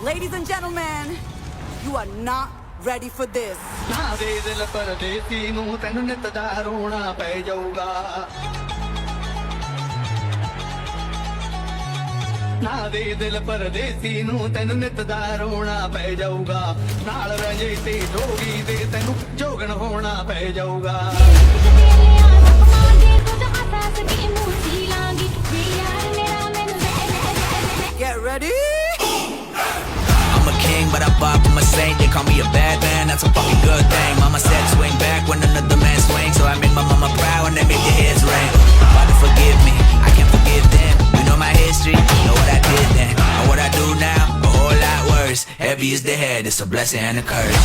Ladies and gentlemen, you are not ready for this. ਨਾ ਦੇ ਦਿਲ ਪਰਦੇਸੀ ਨੂੰ ਤੈਨੂੰ ਨਿਤ ਦਾ ਰੋਣਾ ਪੈ ਜਾਊਗਾ ਨਾ ਦੇ ਦਿਲ ਪਰਦੇਸੀ ਨੂੰ ਤੈਨੂੰ ਨਿਤ ਦਾ ਰੋਣਾ ਪੈ ਜਾਊਗਾ ਨਾਲ ਰਜੇ ਤੇ ਜੋਗੀ ਦੇ ਤੈਨੂੰ ਜੋਗਣ ਹੋਣਾ ਪੈ ਜਾਊਗਾ Get ready. I'm a king, but I bop, I'm a saint. They call me a bad man, that's a fucking good thing. Mama said swing back when another man swings, so I make my mama proud and they make their heads ring. Father, forgive me, I can't forgive them. You know my history, you know what I did then. And what I do now, a whole lot worse. Heavy is the head, it's a blessing and a curse.